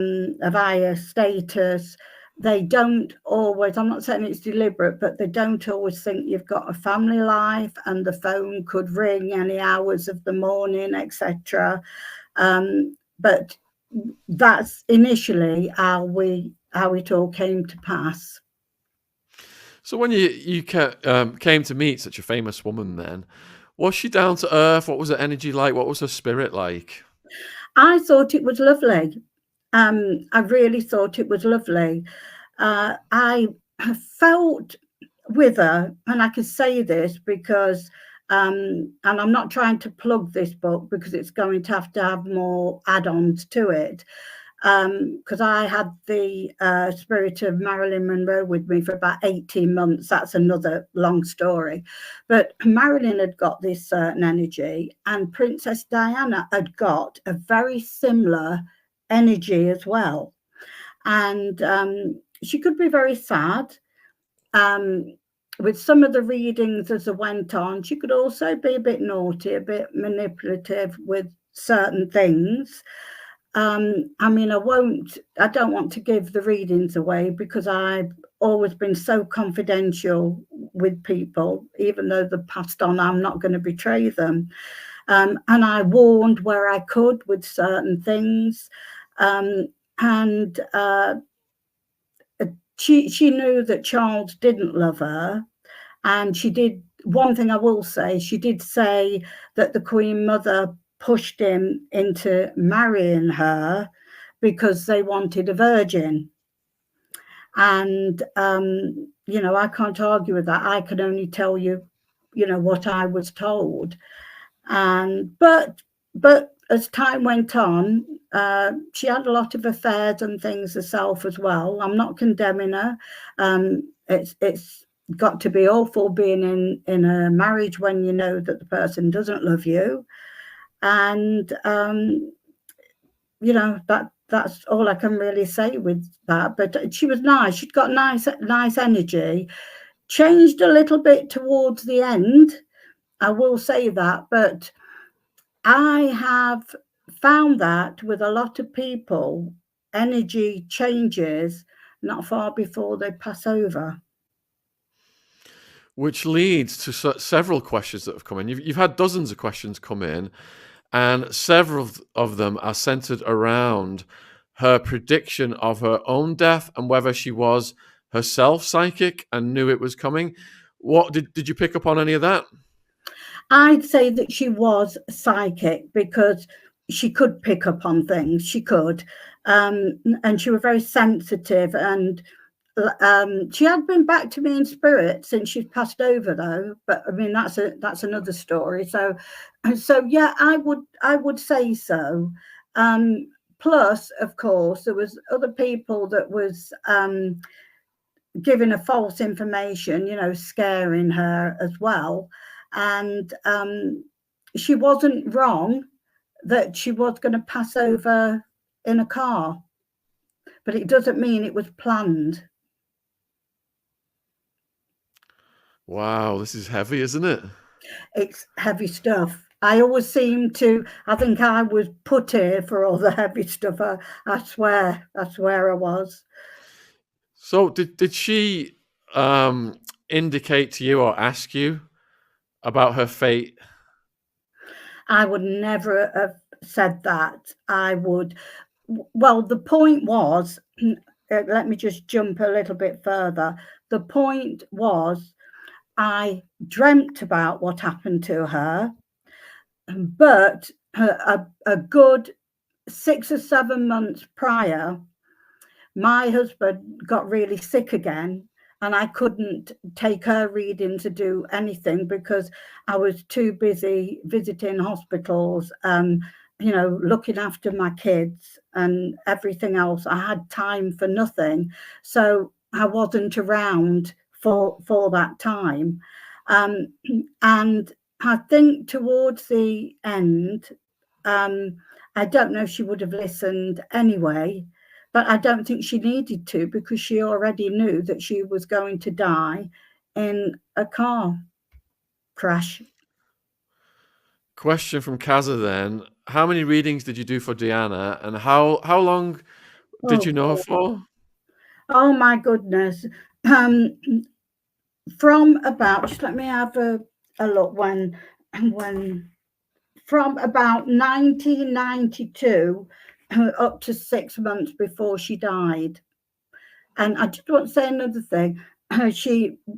of higher status, they don't always, I'm not saying it's deliberate, but they don't always think you've got a family life, and the phone could ring any hours of the morning, etc. But that's initially how it all came to pass. So when you came to meet such a famous woman, then was she down to earth? What was her energy like? What was her spirit like? I thought it was lovely. I really thought it was lovely. I felt with her, and I can say this because, and I'm not trying to plug this book because it's going to have more add-ons to it. Because I had the spirit of Marilyn Monroe with me for about 18 months. That's another long story. But Marilyn had got this certain energy, and Princess Diana had got a very similar energy as well. And she could be very sad. With some of the readings as I went on, she could also be a bit naughty, a bit manipulative with certain things. I mean, I don't want to give the readings away because I've always been so confidential with people, even though they've passed on, I'm not going to betray them. And I warned where I could with certain things. And she knew that Charles didn't love her. And she did, one thing I will say, she did say that the Queen Mother pushed him into marrying her because they wanted a virgin. And, I can't argue with that. I can only tell you, what I was told. And, but as time went on, she had a lot of affairs and things herself as well. I'm not condemning her. It's got to be awful being in a marriage when you know that the person doesn't love you. And that's all I can really say with that. But she was nice. She'd got nice energy. Changed a little bit towards the end, I will say that. But I have found that with a lot of people, energy changes not far before they pass over. Which leads to several questions that have come in. You've had dozens of questions come in, and several of them are centered around her prediction of her own death and whether she was herself psychic and knew it was coming. What did you pick up on any of that? I'd say that she was psychic because she could pick up on things. She could, and she was very sensitive. And she had been back to me in spirit since she's passed over, though. But I mean, that's another story. So yeah, I would say so. Plus, of course, there was other people that was giving her false information, scaring her as well. And she wasn't wrong that she was going to pass over in a car, but it doesn't mean it was planned. Wow, this is heavy, isn't it? It's heavy stuff. I always seem to, I think I was put here for all the heavy stuff. I swear, that's where I was. So did she indicate to you or ask you about her fate? I would never have said that. Well, the point was, let me just jump a little bit further. The point was, I dreamt about what happened to her, but a good 6 or 7 months prior, my husband got really sick again, and I couldn't take her reading to do anything because I was too busy visiting hospitals, looking after my kids and everything else. I had time for nothing. So I wasn't around for that time. And I think towards the end, I don't know if she would have listened anyway, but I don't think she needed to because she already knew that she was going to die in a car crash. Question from Kaza then. How many readings did you do for Diana, and how long did Oh, you know her for? oh my goodness. Um, from about, just let me have a look when from about 1992 up to 6 months before she died. And I just want to say another thing.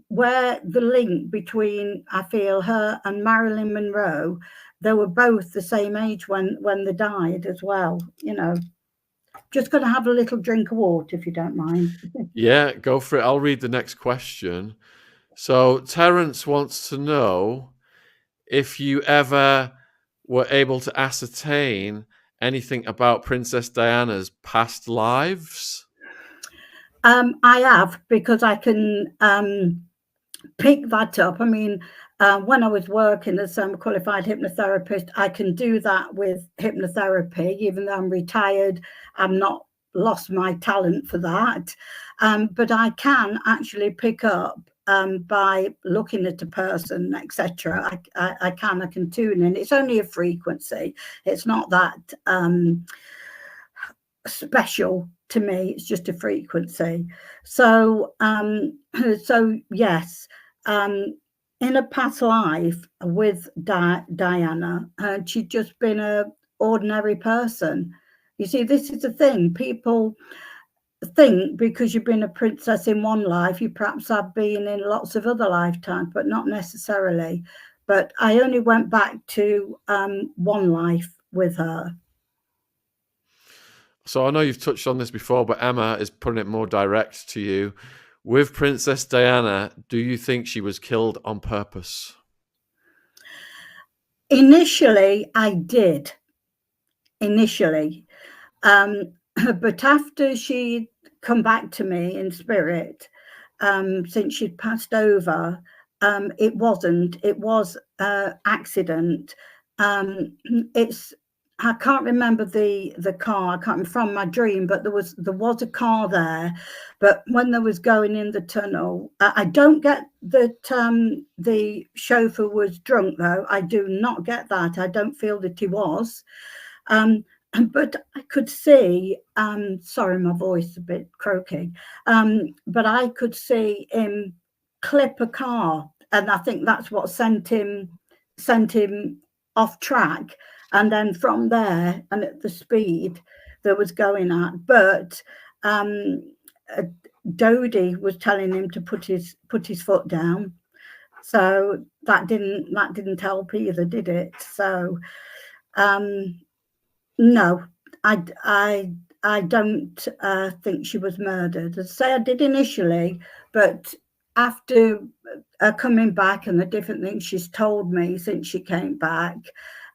Where the link between, I feel, her and Marilyn Monroe, they were both the same age when they died as well. You know, just going to have a little drink of water if you don't mind. Yeah, go for it. I'll read the next question. So Terence wants to know if you ever were able to ascertain anything about Princess Diana's past lives. I have, because I can pick that up. I mean, when I was working as a qualified hypnotherapist, I can do that with hypnotherapy, even though I'm retired. I'm not lost my talent for that. But I can actually pick up by looking at a person, etc. I can tune in. It's only a frequency. It's not that special to me. It's just a frequency. So so yes, in a past life with Diana, she'd just been a ordinary person. You see, this is the thing. People think because you've been a princess in one life, you perhaps have been in lots of other lifetimes, but not necessarily. But I only went back to one life with her. So I know you've touched on this before, but Emma is putting it more direct to you. With Princess Diana, do you think she was killed on purpose? Initially, I did. But after she'd come back to me in spirit, since she'd passed over, it wasn't. It was accident. It's I can't remember the car. I can't from my dream, but there was a car there. But when they was going in the tunnel, I don't get that the chauffeur was drunk, though. I do not get that. I don't feel that he was. But I could see, sorry, my voice is a bit croaky, but I could see him clip a car, and I think that's what sent him off track. And then from there, and at the speed that was going at, but Dodie was telling him to put his foot down, so that didn't help either, did it? So no, I don't think she was murdered. As I say, I did initially, but after coming back and the different things she's told me since she came back,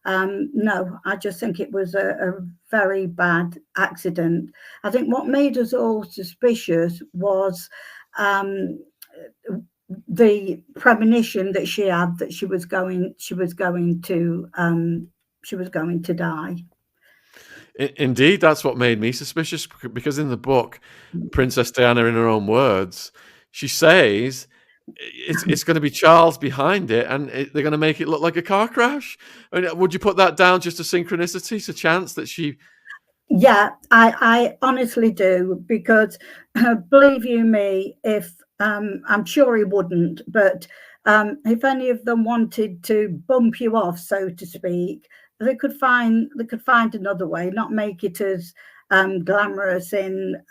no, I just think it was a very bad accident. I think what made us all suspicious was the premonition that she had that she was going to die. Indeed, that's what made me suspicious, because in the book, Princess Diana, in her own words, she says it's going to be Charles behind it, and they're going to make it look like a car crash. I mean, would you put that down just to synchronicity, to chance that she? Yeah, I honestly do, because believe you me, if I'm sure he wouldn't, but if any of them wanted to bump you off, so to speak, they could find another way, not make it as glamorous in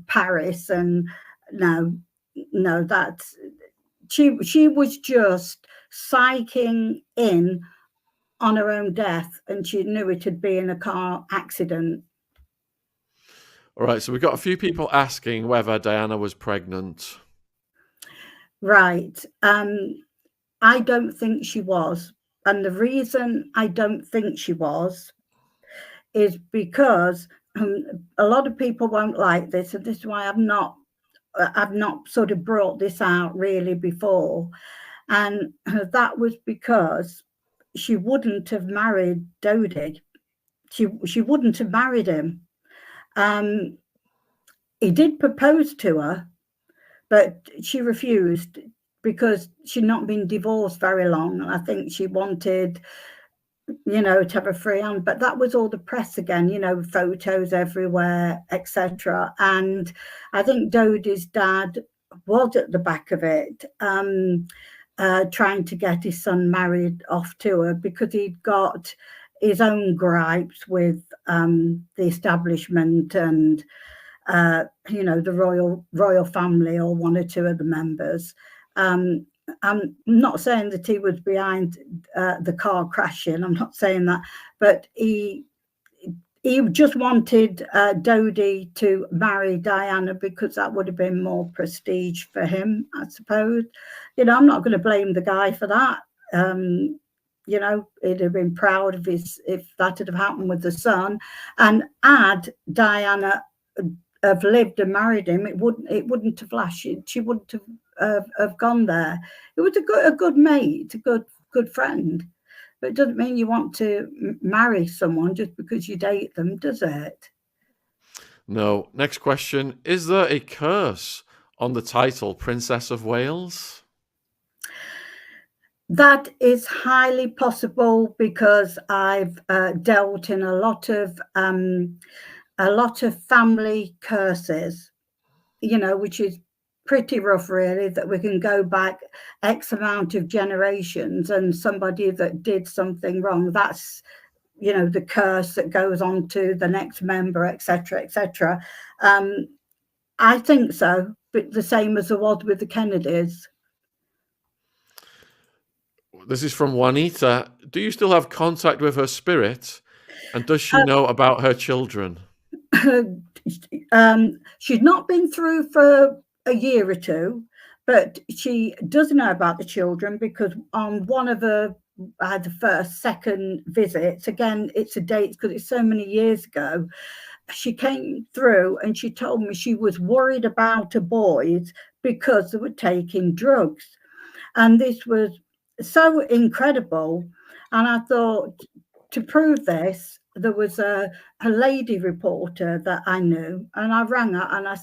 Paris. And no, that's she was just psyching in on her own death, and she knew it had been a car accident. All right, so we've got a few people asking whether Diana was pregnant. Right. I don't think she was. And the reason I don't think she was is because a lot of people won't like this, and this is why I've not sort of brought this out really before. And that was because she wouldn't have married Dodie. She wouldn't have married him. He did propose to her, but she refused because she'd not been divorced very long. And I think she wanted to have a free hand. But that was all the press again, photos everywhere, etc. And I think Dodie's dad was at the back of it, trying to get his son married off to her because he'd got his own gripes with the establishment and the royal family, or one or two of the members. I'm not saying that he was behind the car crashing. I'm not saying that, but he just wanted Dodie to marry Diana because that would have been more prestige for him, I suppose. I'm not going to blame the guy for that. He'd have been proud of if that had happened with the son. And had Diana have lived and married him, it wouldn't have lasted. She wouldn't have gone there. It was a good mate, a good friend. But it doesn't mean you want to marry someone just because you date them, does it? No. Next question. Is there a curse on the title Princess of Wales? That is highly possible because I've dealt in a lot of family curses, which is pretty rough, really, that we can go back X amount of generations and somebody that did something wrong, that's the curse that goes on to the next member, etc., etc. I think so, but the same as there was with the Kennedys. This is from Juanita. Do you still have contact with her spirit? And does she know about her children? She's not been through for a year or two, but she does know about the children because on one of the second visits, again, it's a date because it's so many years ago, she came through and she told me she was worried about her boys because they were taking drugs. And this was so incredible. And I thought, to prove this, there was a lady reporter that I knew, and I rang her and I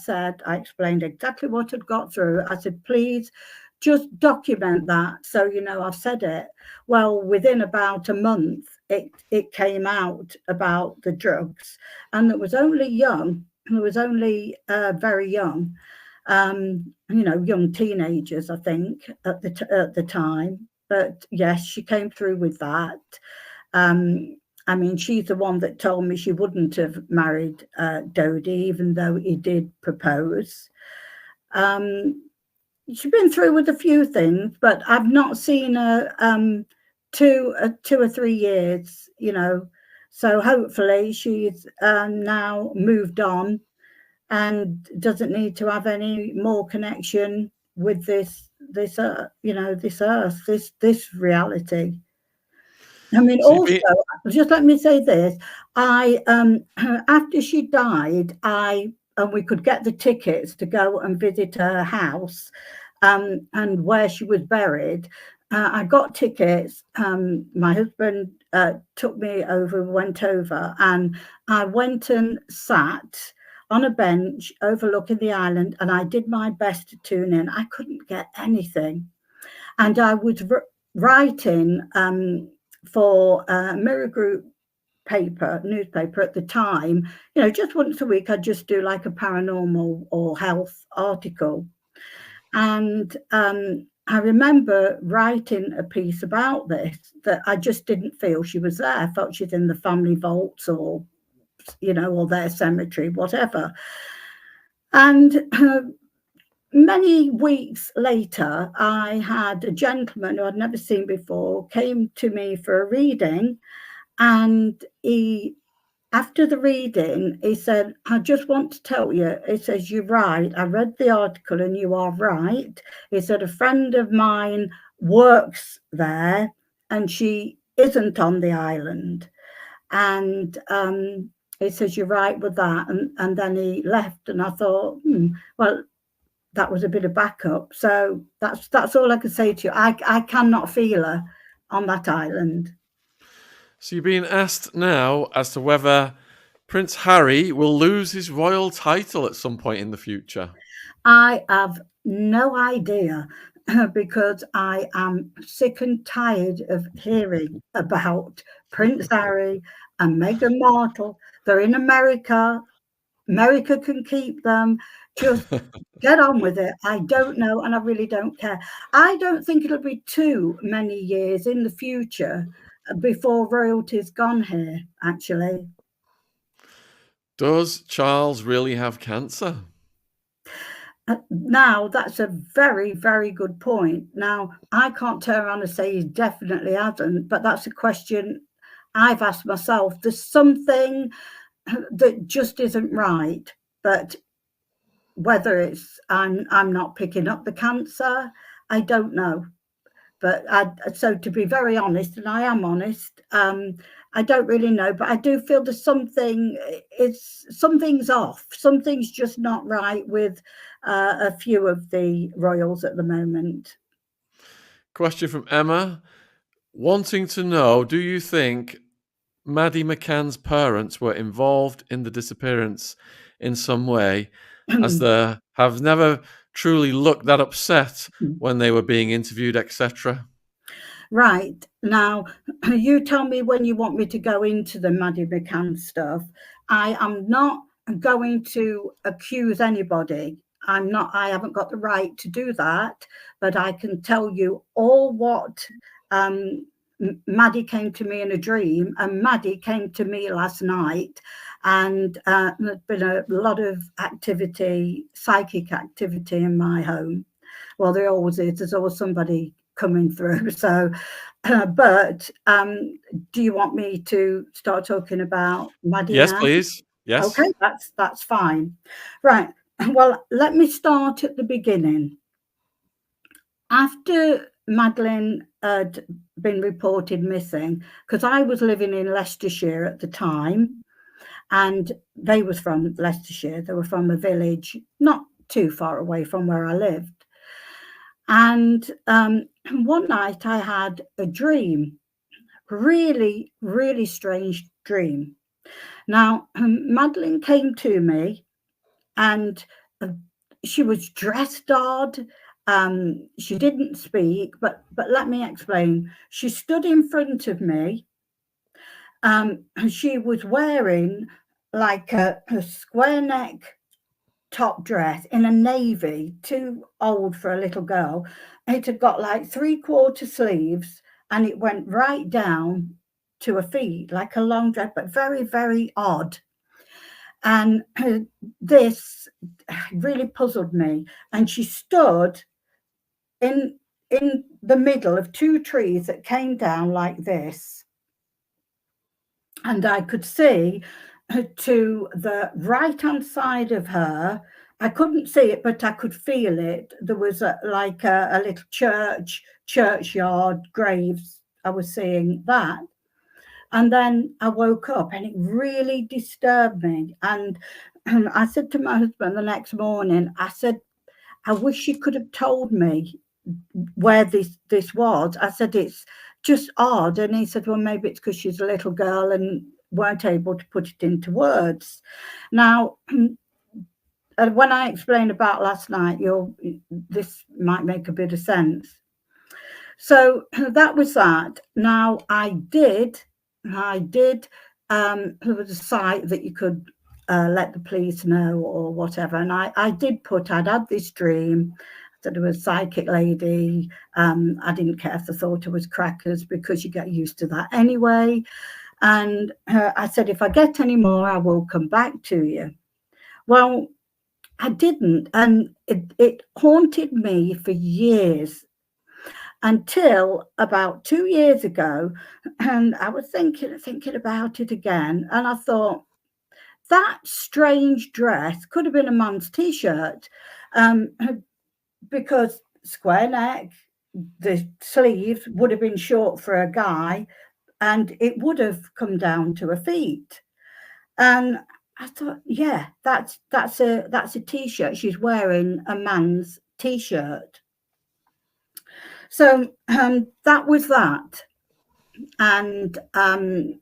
explained exactly what had got through. I said, please just document that so I've said it. Well, within about a month, it came out about the drugs, and it was only very young, young teenagers, I think, at the time. But yes, she came through with that. I mean, she's the one that told me she wouldn't have married Dodie, even though he did propose. She's been through with a few things, but I've not seen her 2 or 3 years, So hopefully she's now moved on and doesn't need to have any more connection with this earth, this reality. I mean, also, just let me say this. I after she died, and we could get the tickets to go and visit her house, and where she was buried. I got tickets. My husband took me over, went over, and I went and sat on a bench overlooking the island, and I did my best to tune in. I couldn't get anything, and I was writing for Mirror Group newspaper at the time. Just once a week I'd just do like a paranormal or health article, and I remember writing a piece about this, that I just didn't feel she was there. I felt she's in the family vaults or or their cemetery, whatever. And many weeks later, I had a gentleman who I'd never seen before came to me for a reading, and after the reading, he said, I just want to tell you, he says, you're right. I read the article and you are right. He said, a friend of mine works there and she isn't on the island. And he says, you're right with that. And then he left, and I thought, well, that was a bit of backup. So that's all I can say to you. I cannot feel her on that island. So you're being asked now as to whether Prince Harry will lose his royal title at some point in the future. I have no idea. because I am sick and tired of hearing about Prince Harry and Meghan Markle. They're in America. America can keep them. Just get on with it. I don't know, and I really don't care. I don't think it'll be too many years in the future before royalty's gone here, actually. Does Charles really have cancer? Now, that's a very, very good point. Now, I can't turn around and say he definitely hasn't, but that's a question I've asked myself. There's something that just isn't right, but whether it's I'm not picking up the cancer, I don't know. But so to be very honest, and I am honest, I don't really know, but I do feel there's something's off. Something's just not right with a few of the royals at the moment. Question from Emma, wanting to know, do you think Maddie McCann's parents were involved in the disappearance in some way, as they have never truly looked that upset when they were being interviewed, etc.? Right. Now, you tell me when you want me to go into the Maddie McCann stuff. I am not going to accuse anybody. I haven't got the right to do that, but I can tell you all what Maddie came to me in a dream, and Maddie came to me last night, and there's been a lot of activity, psychic activity in my home. Well, there always is. There's always somebody coming through. So, but do you want me to start talking about Maddie Yes, now? please. Yes. Okay, that's fine. Right. Well, let me start at the beginning. After Madeleine had been reported missing, because I was living in Leicestershire at the time, and they was from Leicestershire. They were from a village not too far away from where I lived. And one night I had a dream, really, really strange dream. Now, Madeleine came to me, and she was dressed odd. She didn't speak, but let me explain. She stood in front of me. She was wearing like a square neck top dress in a navy, too old for a little girl. It had got like 3/4 sleeves, and it went right down to her feet, like a long dress, but very, very odd. And this really puzzled me. And she stood in the middle of two trees that came down like this. And I could see to the right-hand side of her, I couldn't see it, but I could feel it. There was like a little churchyard, graves. I was seeing that. And then I woke up, and it really disturbed me. And I said to my husband the next morning, I said, I wish she could have told me where this was. I said, it's just odd. And he said, well, maybe it's because she's a little girl and weren't able to put it into words. Now, when I explain about last night, this might make a bit of sense. So that was that. Now, I did, there was a site that you could let the police know or whatever. And I did put, I'd had this dream that it was a psychic lady. I didn't care if they thought it was crackers, because you get used to that anyway. And I said, if I get any more, I will come back to you. Well, I didn't. And it haunted me for years, until about 2 years ago. And I was thinking about it again. And I thought, that strange dress could have been a man's T-shirt, because square neck, the sleeves would have been short for a guy, and it would have come down to her feet. And I thought, yeah, that's a T-shirt. She's wearing a man's T-shirt. So that was that. And I've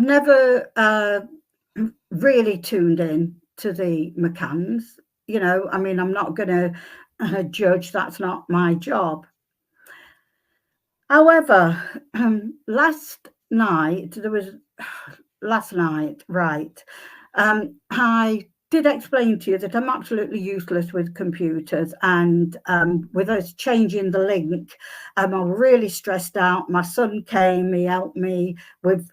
never really tuned in to the McCanns. You know, I mean, I'm not going to judge. That's not my job. However, last night, right, I did explain to you that I'm absolutely useless with computers, and with us changing the link, I'm really stressed out. My son came, he helped me with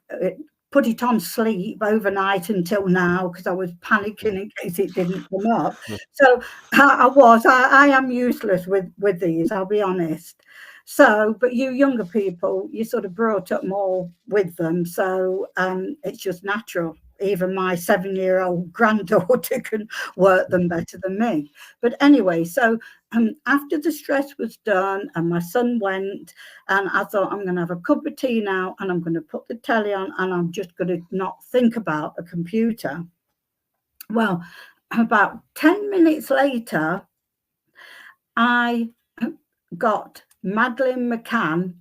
put it on sleep overnight until now because I was panicking in case it didn't come up. So I am useless with these, I'll be honest. So, but you younger people, you sort of brought up more with them, so it's just natural. Even my 7-year-old granddaughter can work them better than me. But anyway, so after the stress was done and my son went, and I thought, I'm going to have a cup of tea now and I'm going to put the telly on and I'm just going to not think about a computer. Well, about 10 minutes later, I got Madeleine McCann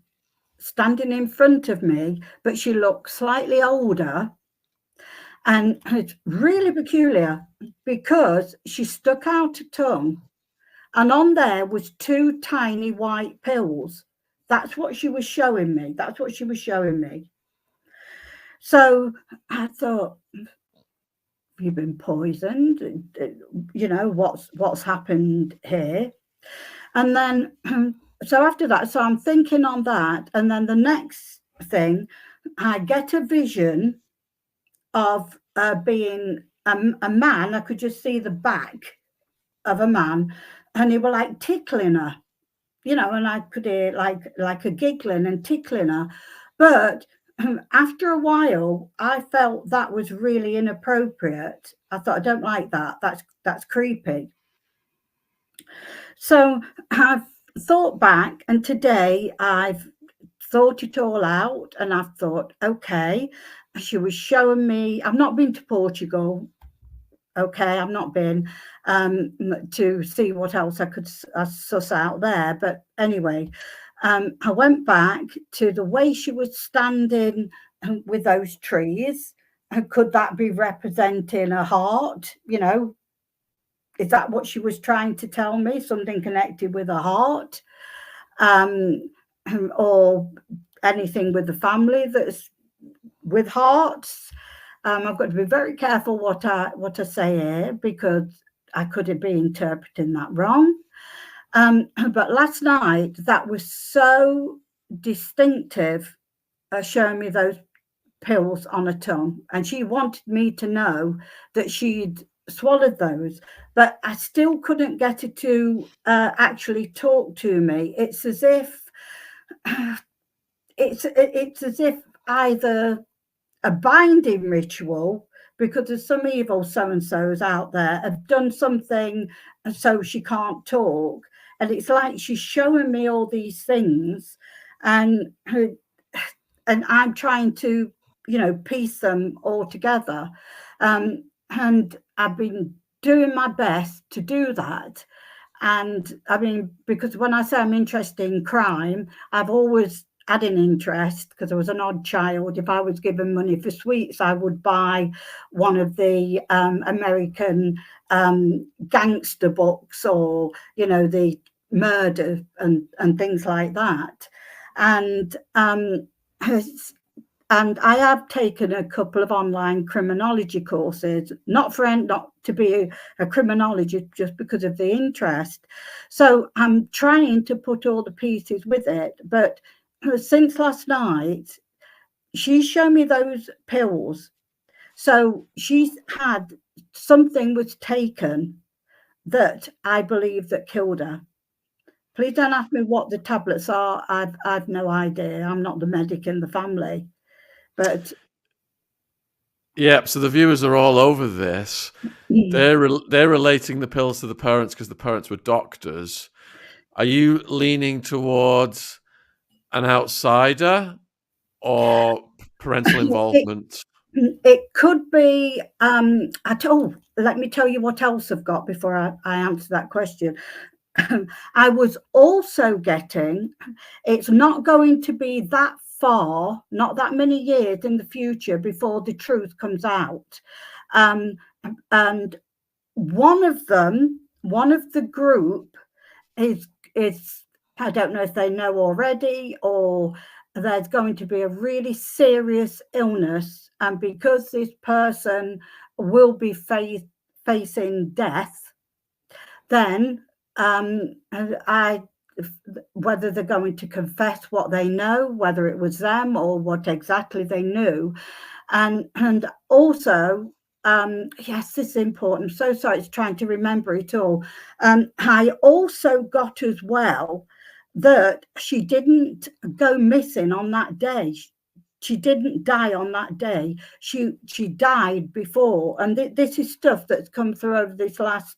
standing in front of me, but she looked slightly older. And it's really peculiar because she stuck out a tongue, and on there was 2 tiny white pills. That's what she was showing me. That's what she was showing me. So I thought, you've been poisoned. You know, what's happened here? And then, so after that, so I'm thinking on that. And then the next thing, I get a vision of being a man. I could just see the back of a man, and he were like tickling her, you know, and I could hear like a giggling and tickling her. But after a while, I felt that was really inappropriate. I thought, I don't like that. That's creepy. So I've thought back, and today I've thought it all out, and I've thought, okay, she was showing me, I've not been to Portugal. Okay, I've not been to see what else I could suss out there. But anyway, I went back to the way she was standing with those trees. Could that be representing a heart? You know, is that what she was trying to tell me? Something connected with a heart, or anything with the family that's with hearts? I've got to be very careful what I say here, because I could be interpreting that wrong. But last night, that was so distinctive, showing me those pills on a tongue, and she wanted me to know that she'd swallowed those, but I still couldn't get her to actually talk to me. It's as if it's as if either a binding ritual, because there's some evil so-and-sos out there have done something so she can't talk, and it's like she's showing me all these things, and I'm trying to, you know, piece them all together, and I've been doing my best to do that. And I mean, because when I say I'm interested in crime, I've always had an interest, because I was an odd child. If I was given money for sweets, I would buy one of the American gangster books, or, you know, the murder and things like that. And I have taken a couple of online criminology courses, not to be a criminologist, just because of the interest. So I'm trying to put all the pieces with it. But since last night, she showed me those pills. So she's had, something was taken that I believe that killed her. Please don't ask me what the tablets are. I've no idea. I'm not the medic in the family. But yeah, so the viewers are all over this. They're relating the pills to the parents because the parents were doctors. Are you leaning towards an outsider or parental involvement? It could be. Let me tell you what else I've got before I answer that question. I was also getting, it's not going to be that far, not that many years in the future before the truth comes out. And one of the group is I don't know if they know already, or there's going to be a really serious illness, and because this person will be facing death, then I whether they're going to confess what they know, whether it was them or what exactly they knew, and also yes, this is important. I'm so sorry, it's trying to remember it all. I also got as well that she didn't go missing on that day. She didn't die on that day. She died before, and this is stuff that's come through over this last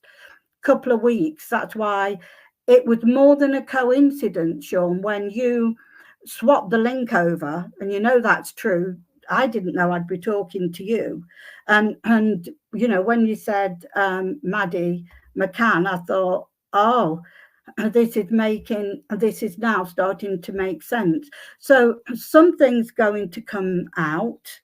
couple of weeks. That's why it was more than a coincidence, Sean, when you swapped the link over, and you know that's true. I didn't know I'd be talking to you. And you know, when you said Maddie McCann, I thought, oh, this is now starting to make sense. So something's going to come out.